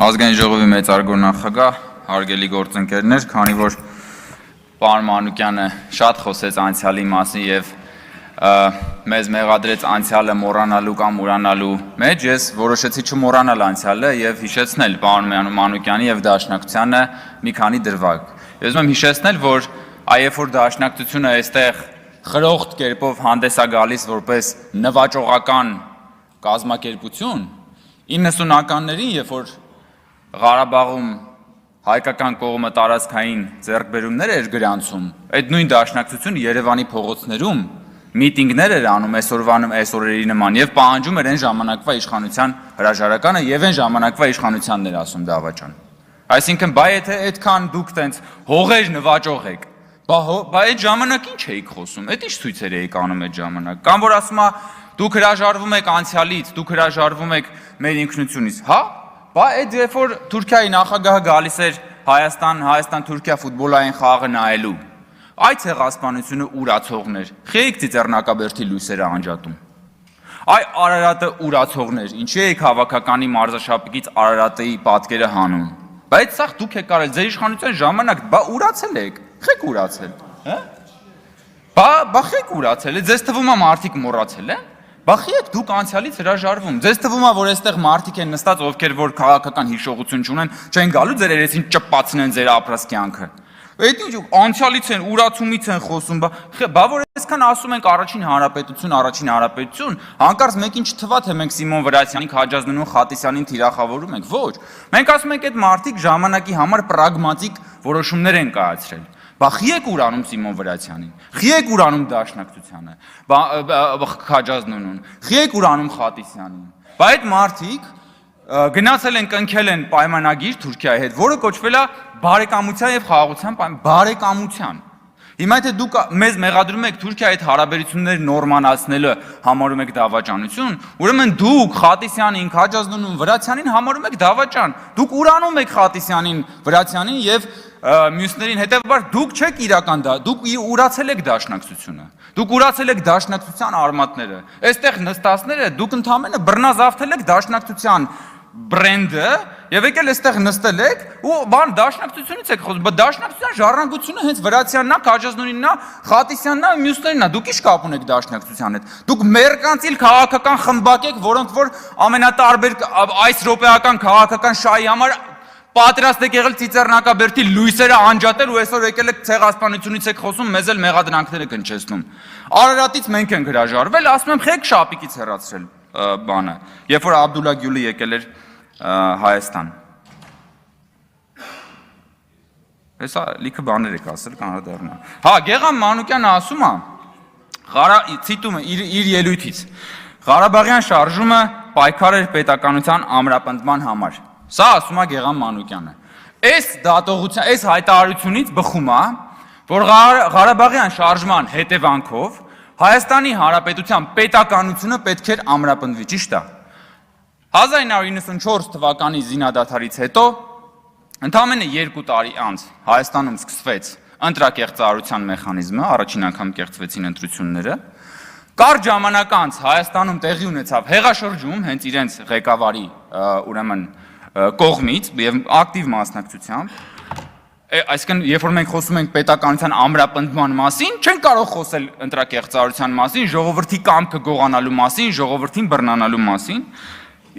Ազգային ժողովի մեծարգո նախագահ, հարգելի գործընկերներ, քանի որ պարոն Մանուկյանը շատ խոսեց անցյալի մասին եւ մեզ մեղադրեց անցյալը մոռանալու կամ ուրանալու մեջ, ես որոշեցի չմոռանալ անցյալը եւ հիշեցնել պարոն Մանուկյանի եւ Դաշնակցությանը մի քանի դրվագ։ Ես ուզում եմ հիշեցնել, որ այեւ որ Դաշնակցությունը այստեղ խրոխտ կերպով հանդես է գալիս որպես նվաճողական կազմակերպություն, 90-ականներին, երբ որ Ղարաբաղում հայկական կողմը տարածքային ձեռքբերումներ էր գրանցում, այդ նույն Դաշնակցությունը Երևանի փողոցներում միտինգներ էր անում այսօրերի նման եւ պահանջում էր այն ժամանակվա իշխանության հրաժարականը եւ այն ժամանակվա իշխանությանն էր ասում դավաճան։ Այսինքն, բայ եթե այդքան դուք տենց հողեր նվաճող եք, բա այդ ժամանակ ինչ էիք խոսում, այդ ինչ ցույցեր էիք անում այդ ժամանակ, կամ որ ասում է դուք հրաժարվում եք անցյալից, դուք հրաժարվում եք մեր ինքնությունից, հա։ Բա այդ երբ որ Թուրքիայի նախագահը գալիս էր Հայաստան-Թուրքիա ֆուտբոլային խաղը նայելու, այդ ցեղասպանությունը ուրացողներ, խեիք Ծիծեռնակաբերդի լույսերը անջատում։ Այ Արարատը ուրացողներ, ինչի եք հավաքականի մարզաշապիկից Արարատի պատկերը հանում։ Բայց սա դուք եք արել ձեր իշխանության ժամանակ, բա ուրացել եք, խեք ուրացել, հա։ Բա խեք ուրացել է, ձեզ թվում է մարդիկ մոռացել են։ Բախի եք դուք անցյալից հրաժարվում։ Ձեզ թվում է, որ այստեղ մարդիկ են նստած, ովքեր որ քաղաքական հիշողություն չունեն, չեն գալու ձեր երեսին ճպացնեն ձեր ապրած կյանքը։ Այդ ինչ անցյալից են, ուրացումից են խոսում, բա որ այսքան ասում ենք առաջին հանրապետություն, հանկարծ մեկին չթվա թե մենք Սիմոն Վրացյանին, Քաջազնունին, Խատիսյանին թիրախավորում ենք, ոչ։ Մենք ասում ենք այդ մարդիկ ժամանակի համար պրագմատիկ որոշումներ են կայացրել։ Բա խի եք ուրանում Սիմոն Վրացյանին, խի եք ուրանում Դաշնակցությանը, Քաջազնունուն, խի եք ուրանում Խատիսյանին։ Բա այդ մարդիկ գնացել են կնքել են պայմանագիր Թուրքիայի հետ, որը կոչվել է բարեկամության եւ խաղաղության բարեկամության։ Հիմա եթե դուք մեզ մեղադրում եք Թուրքիայի հետ հարաբերությունները նորմանացնելը համարում եք դավաճանություն, ուրեմն դուք Խատիսյանին, Քաջազնունուն, Վրացյանին համարում եք դավաճան։ Դուք ուրանում եք Խատիսյանին, Վրացյանին եւ մյուսներին, հետեւաբար դուք չեք իրական դա, դուք ուրացել եք Դաշնակցությունը։ Դուք ուրացել եք Դաշնակցության արմատները։ Այստեղ նստածները դուք ընդհանրապես բռնազավթել եք Դաշնակցության բրենդը եւ եկել այստեղ նստել եք ու բան Դաշնակցությունից եք խոսում, բայց Դաշնակցության ժառանգությունը հենց Վրացյանն է, Քաջազնունինն է, Խատիսյանն է, մյուսներն է, դուք ի՞նչ կապ ունեք Դաշնակցության հետ։ Դուք մերկանցիլ քաղաքական խմբակ եք, որոնք որ ամենատարբեր այս րոպեական քաղաքական շահի համար պատրաստ եք եղել Ծիծեռնակաբերդի լույսերը անջատել ու այսօր եկել եք ցեղասպանությունից եք խոսում, մեզ էլ մեղադրանքներ եք հնչեցնում։ Արարատից մենք ենք հրաժարվել, ասում եմ խեք շապիկից հեռացրել բանը, երբ որ Աբդուլլա Գյուլը եկել էր Հայաստան։ Հեսա լիքը բաներ եք ասել, կանրադառնա։ Հա, Գեգամ Մանուկյանը ասում է, ցիտում է իր ելույթից. Ղարաբաղյան շարժումը պայքար էր պետականության ամրապնդման համար։ Սա ասում է Գեգամ Մանուկյանը։ Այս դատողության, այս հայտարարությունից բխում է, որ Ղարաբաղյան շարժման հետևանքով Հայաստանի Հանրապետության պետականությունը պետք էր ամրապնդվի, ճիշտ է։ 1994 թվականի զինադադարից հետո ընդամենը 2 տարի անց Հայաստանում սկսվեց ընտրակեղծարարության մեխանիզմը, առաջին անգամ կեղծվեցին ընտրությունները։ Կարճ ժամանակ անց Հայաստանում տեղի ունեցավ հեղաշրջում հենց իրենց ղեկավարի ուրեմն կողմից եւ ակտիվ մասնակցությամբ։ Այսինքն, երբ որ մենք խոսում ենք պետականության ամրապնդման մասին, չենք կարող խոսել ընտրակեղծարարության մասին, ժողովրդի կամքը գողանալու մասին, ժողովրդին բռնանալու մասին։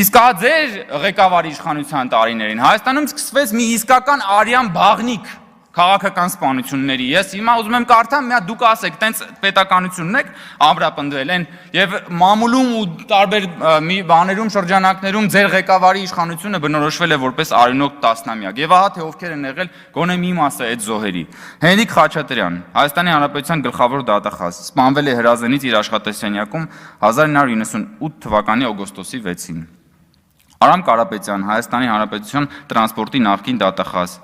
Իսկ հա ձեր ղեկավարի իշխանության տարիներին Հայաստանում սկսվեց մի իսկական արյան բաղնիկ քաղաքական սպանությունների։ Ես հիմա ուզում եմ կարդամ, մի հատ դուք ասեք, տենց պետականությունն եք ամրապնդվել են եւ մամուլում ու տարբեր մի բաներում շրջանակներում ձեր ղեկավարի իշխանությունը բնորոշվել է որպես արյունոտ տասնամյակ։ Եվ ահա թե ովքեր են եղել գոնե մի մասը այդ զոհերի։ Հենրիկ Խաչատրյան, Հայաստանի Հանրապետության գլխավոր դատախազ, սպանվել է Հրազենից իր աշխատասենյակում 1998 թվականի օգոստոսի 6-ին։ Արամ Կարապետյան, Հայաստանի Հանրապետության տրանսպորտի նախկին դատախազ,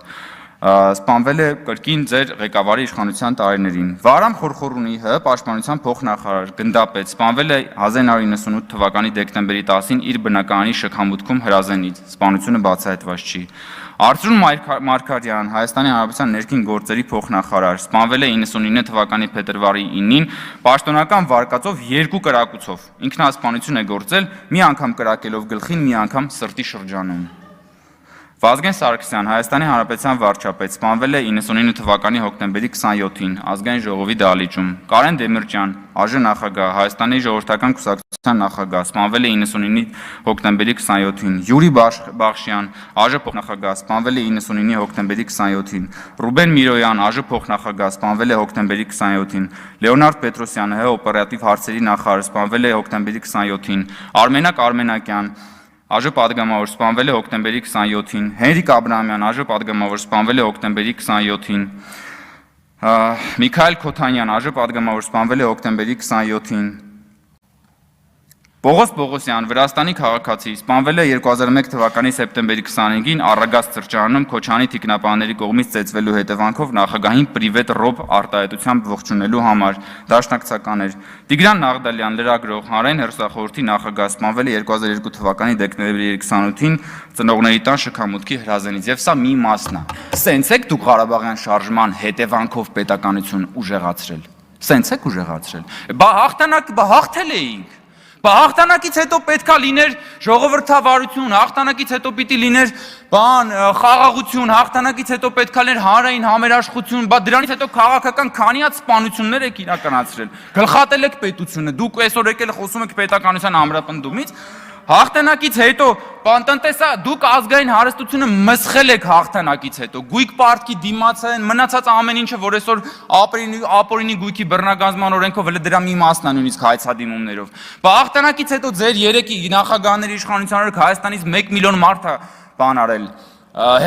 սպանվել է կրկին ձեր ղեկավարի իշխանության տարիներին։ Վարամ Խորխորունի ՀՀ պաշտպանության փոխնախարար գնդապետ սպանվել է 1998 թվականի դեկտեմբերի 10-ին իր բնակարանի շքամուտքում Հրազենից, սպանությունը բացահայտված չի։ Արծրուն Մարգարյան, Հայաստանի Հանրապետության ներքին գործերի փոխնախարար, սպանվել է 99 թվականի փետրվարի 9-ին պաշտոնական վարկածով 2 կրակոցով։ Ինքնասպանություն է գործել, մի անգամ կրակելով գլխին, մի անգամ սրտի շրջանում։ Վազգեն Սարգսյան, Հայաստանի Հանրապետության վարչապետ, սպանվել է 99 թվականի հոկտեմբերի 27-ին Ազգային ժողովի դահլիճում։ Կարեն Դեմիրճյան, ԱԺ նախագահ, Հայաստանի ժողովրդական կուսակցության նախագահ, սպանվել է 99 հոկտեմբերի 27-ին։ Յուրի Բախշյան, ԱԺ փոխնախագահ, սպանվել է 99 հոկտեմբերի 27-ին։ Ռուբեն Միրոյան, ԱԺ փոխնախագահ, սպանվել է հոկտեմբերի 27-ին։ Լեոնարդ Պետրոսյան, ՀՀ օպերատիվ հարցերի նախարար, սպանվել է հոկտեմբերի 27-ին։ Արմենակ Արմենակյան, ԱԺ պատգամավոր, սպանվել է հոկտեմբերի 27-ին։ Հենրիկ Աբրահամյան, ԱԺ պատգամավոր, սպանվել է հոկտեմբերի 27-ին։ Միքայել Քոթանյան, ԱԺ պատգամավոր, սպանվել է հոկտեմբերի 27-ին։ Պողոս Պողոսյան, Վրաստանի քաղաքացի, սպանվել է 2001 թվականի սեպտեմբերի 25-ին Առագաստ սրճարանում Քոչանի թիկնապահների կողմից ծեծվելու հետևանքով նախագահին պրիվետ ռոբ արտահայտությամբ ողջունելու համար դաշնակցական էր։ Տիգրան Նաղդալյան, լրագրող, Հանրային հեռուստախորհրդի նախագահ, սպանվել է 2002 թվականի դեկտեմբերի 28-ին ծնողների տան շքամուտքի հրազենից, եւ սա մի մասն է։ Սենց եք դուք Ղարաբաղյան շարժման հետևանքով պետականություն ուժեղացրել։ Սենց եք ուժեղացրել։ Բա հաղթել էինք։ Հաղթանակից հետո պետքա լիներ ժողովրդավարություն, հաղթանակից հետո պիտի լիներ խաղաղություն, հաղթանակից հետո պետքա լիներ հանրային համերաշխություն, բա դրանից հետո քաղաքական քանի հատ սպանություններ եք իրականացրել։ Գլխատել եք պետությունը, դուք այսօր եկել խոսում եք պետականության ամրապնդումից։ Հաղթանակից հետո, դուք ազգային հարստությունը մսխել եք հաղթանակից հետո, գույք պարտքի դիմաց են, մնացած ամեն ինչը, որ այսօր ապօրինի գույքի բռնագանձման օրենքով հենց դրա մի մասն է նույնիսկ հայցադիմումներով։ Հաղթանակից հետո ձեր երեքի նախագահների իշխանության օրոք Հայաստանից 1 միլիոն մարդ է արել,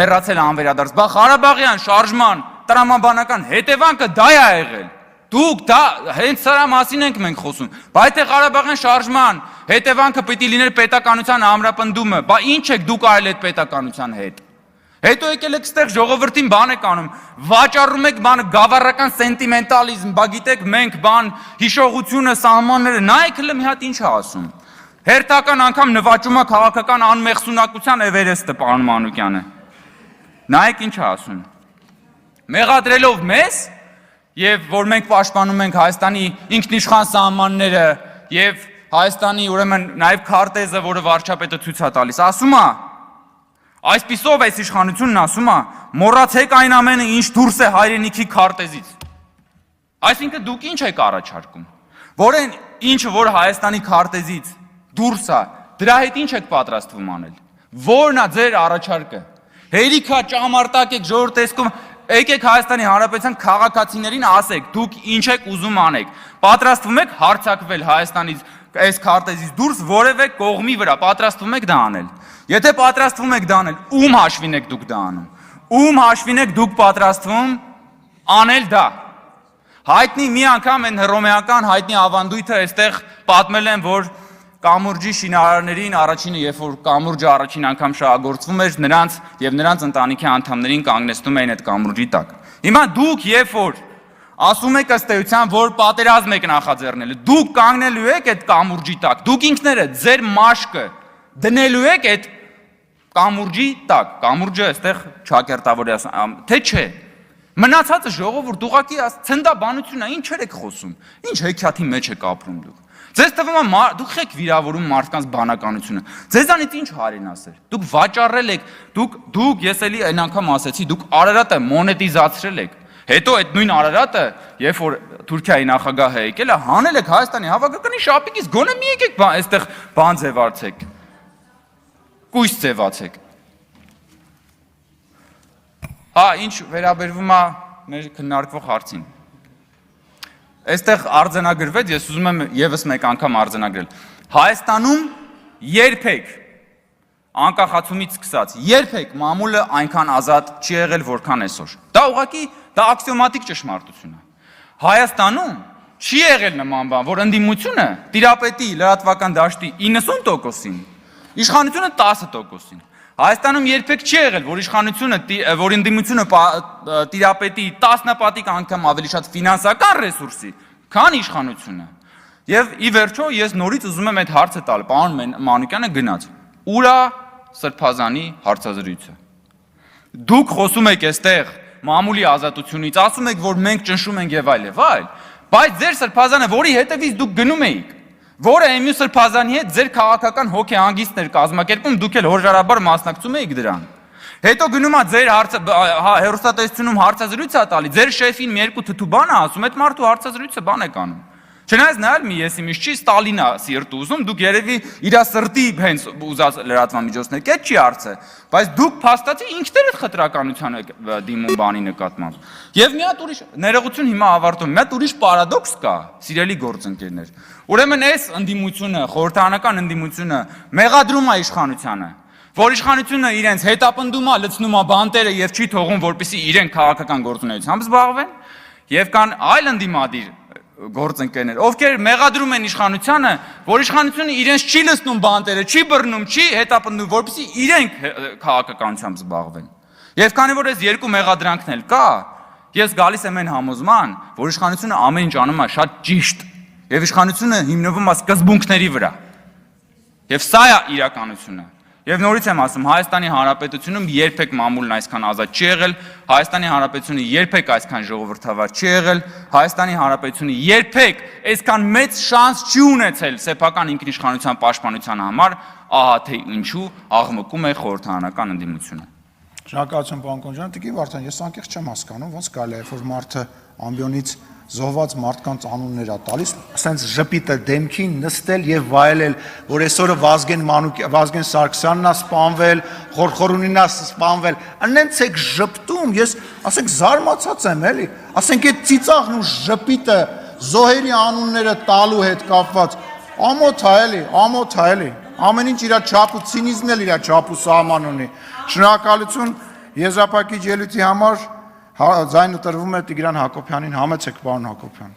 հեռացել անվերադարձ։ Ղարաբաղյան շարժման տրամաբանական հետևանքը դա է եղել։ Դուք դա հենց սրա մասին ենք մենք խոսում։ Բայց թե Ղարաբաղյան շարժման հետևանքը պիտի լիներ պետականության ամրապնդումը, բա ինչ եք դուք արել այդ պետականության հետ։ Հետո եկել եք ստեղ ժողովրդին բան եք անում, վաճառում եք գավառական սենտիմենտալիզմ, բա գիտեք մենք հիշողությունը, սահմանները, նայեք հələ մի հատ ինչ է ասում։ Հերթական անգամ նվաճում է քաղաքական անմեղսունակության Էվերեստը պարոն Մանուկյանը։ Նայեք ինչ է ասում։ Մեղադրելով մեզ եւ որ մենք պաշտպանում ենք Հայաստանի ինքնիշխան սահմանները եւ Հայաստանի ուրեմն նաեւ քարտեզը, որը վարչապետը ցույց է տալիս, ասում է, այսպիսով այս իշխանությունն ասում է, մոռացեք այն ամենը, ինչ դուրս է հայրենիքի քարտեզից։ Այսինքն դուք ինչ եք առաջարկում, որ այն ինչը որ Հայաստանի քարտեզից դուրս է, դրա հետ ինչ եք պատրաստվում անել։ Որն է ձեր առաջարկը։ Հերիքա ճամարտակ եք ժողովրդի տեսքում, եկեք Հայաստանի Հանրապետության քաղաքացիներին ասեք, դուք ինչ եք ուզում անեք։ Պատրաստվում եք հարձակվել Հայաստանից այս քարտեզից դուրս որևէ կողմի վրա, պատրաստվում եք դա անել։ Եթե պատրաստվում եք դա անել, ում հաշվին եք դուք դա անում։ Ում հաշվին եք դուք պատրաստվում անել դա։ Հայտնի մի անգամ այն հռոմեական հայտնի ավանդույթը այստեղ պատմել են, որ կամուրջի շինարարներին առաջինը, երբ որ կամուրջը առաջին անգամ շահագործվում էր, նրանց եւ նրանց ընտանիքի անդամներին կանգնեցնում էին այդ կամուրջի տակ։ Հիմա դուք երբ որ ասում եք ըստ էության, որ պատերազմ եք նախաձեռնել, դուք կանգնելու եք այդ կամուրջի տակ, դուք ինքներդ ձեր մաշկը դնելու եք այդ կամուրջի տակ, կամուրջը այստեղ ճակերտավորի թե չէ։ Մնացածը ժողովուրդ ուղղակի ցնդաբանություն է, ինչեր եք խոսում, ինչ հեքիաթի մեջ եք ապրում դուք։ Ձեզ թվում է դուք եք վիրավորում մարդկանց բանականությունը։ Ձեզանից ինչ հարենասեր։ Դուք վաճառել եք, դուք ես էլի այն անգամ ասեցի, դուք Արարատը մոնետիզացրել եք։ Հետո այդ նույն Արարատը, երբ որ Թուրքիայի նախագահը եկել է, հանել եք Հայաստանի հավաքականի շապիկից, գոնե մի եկեք այստեղ բան ձևացեք։ Կույս ձևացեք։ Հա, ինչ վերաբերվում է մեր քննարկվող հարցին։ Այստեղ արձանագրվեց, ես ուզում եմ եւս մեկ անգամ արձանագրել։ Հայաստանում երբեք անկախացումից սկսած, երբեք մամուլը այնքան ազատ չի եղել, որքան այսօր։ Դա ուղղակի դա աքսիոմատիկ ճշմարտություն է։ Հայաստանում չի եղել նման բան, որ ընդդիմությունը տիրապետի լրատվական դաշտի 90%-ին, իշխանությունը 10%-ին։ Հայաստանում երբեք չի եղել, որ իշխանությունը, որ ընդդիմությունը տիրապետի 10 պատիկ անգամ ավելի շատ ֆինանսական ռեսուրսի, քան իշխանությունը։ Եվ ի վերջո ես նորից ուզում եմ այդ հարցը տալ, պարոն Մանուկյանը գնաց։ Ուր է Սրբազանի հարցազրույցը։ Դուք խոսում եք այստեղ մամուլի ազատությունից, ասում եք, որ մենք ճնշում ենք եւ այլ, բայց ձեր Սրբազանը, որի հետևից դուք գնում էիք, որը Էմիլ Սրբազանի հետ ձեր քաղաքական հոգեհանգիստներ կազմակերպում, դուք էլ հորժարաբար մասնակցում եք դրան։ Հետո գնում է ձեր հերոստատեսությունում հարցազրույց է տալի, ձեր շեֆին մի երկու թթու բան է ասում, այդ մարդու հարցազրույցը բան է կանում։ Չնայած նայել մի եսիմիշ չի, Ստալինա սիրտ ուզում, դուք երևի իր սրտի հենց ուզած լրատվամիջոցներ, կետ չի հարցը, բայց դուք փաստացի ինքներդ խտրականության եք դիմում բանի նկատմամբ։ Եվ մի հատ ուրիշ ներողություն հիմա ավարտում, մի հատ ուրիշ պարադոքս կա, սիրելի գործընկերներ։ Ուրեմն այս ընդդիմությունը, խորհրդարանական ընդդիմությունը մեղադրում է իշխանությանը, որ իշխանությունը իրենց հետապնդում է, լցնում է բանտերը եւ չի թողում, որպեսզի իրենք քաղաքական գործունեությամբ զբաղվեն, եւ կան այլ ընդդիմադիր գործընկերներ, ովքեր մեղադրում են իշխանությանը, որ իշխանությունը իրենց չի լցնում բանտերը, չի բռնում, չի հետապնդում, որպեսզի իրենք քաղաքականությամբ զբաղվեն։ Եվ քանի որ այս երկու մեղադրանքն էլ կա, ես գալիս եմ այն համոզման, որ իշխանությունը ամեն ինչ անում է շատ ճիշտ, եւ իշխանությունը հիմնվում է սկզբունքների վրա։ Եվ սա է իրականությունը։ Եվ նորից եմ ասում, Հայաստանի Հանրապետությունում երբեք մամուլն այսքան ազատ չի եղել, Հայաստանի Հանրապետությունը երբեք այսքան ժողովրդավար չի եղել, Հայաստանի Հանրապետությունը երբեք այսքան մեծ շանս չի ունեցել սեփական ինքնիշխանության պաշտպանության համար, ահա թե ինչու աղմկում է խորհրդարանական ընդդիմությունը։ Շնորհակալություն պարոն Կոնջյան, Տիկին Վարդան, ես անկեղծ չեմ հասկանում, ոնց կարելի է, որ մարդը ամբիոնից զոհված մարդկանց անուններ է տալիս, ասենց ժպիտը դեմքին նստել եւ վայելել, որ այսօրը Վազգեն Սարգսյանն է սպանվել, Խորխորունին է սպանվել, անենց եք ժպտում, ես ասենք զարմացած եմ, էլի, ասենք այդ ծիծաղն ու ժպիտը զոհերի անունները տալու հետ կապված, ամոթ է, էլի, ամեն ինչ իր չափ ու ցինիզմն էլ իր չափ ու սահման ունի։ Շնորհակալություն եզրափակիչ ելույթի համար, ձայնը տրվում է Տիգրան Հակոբյանին, համեցեք պարոն Հակոբյան։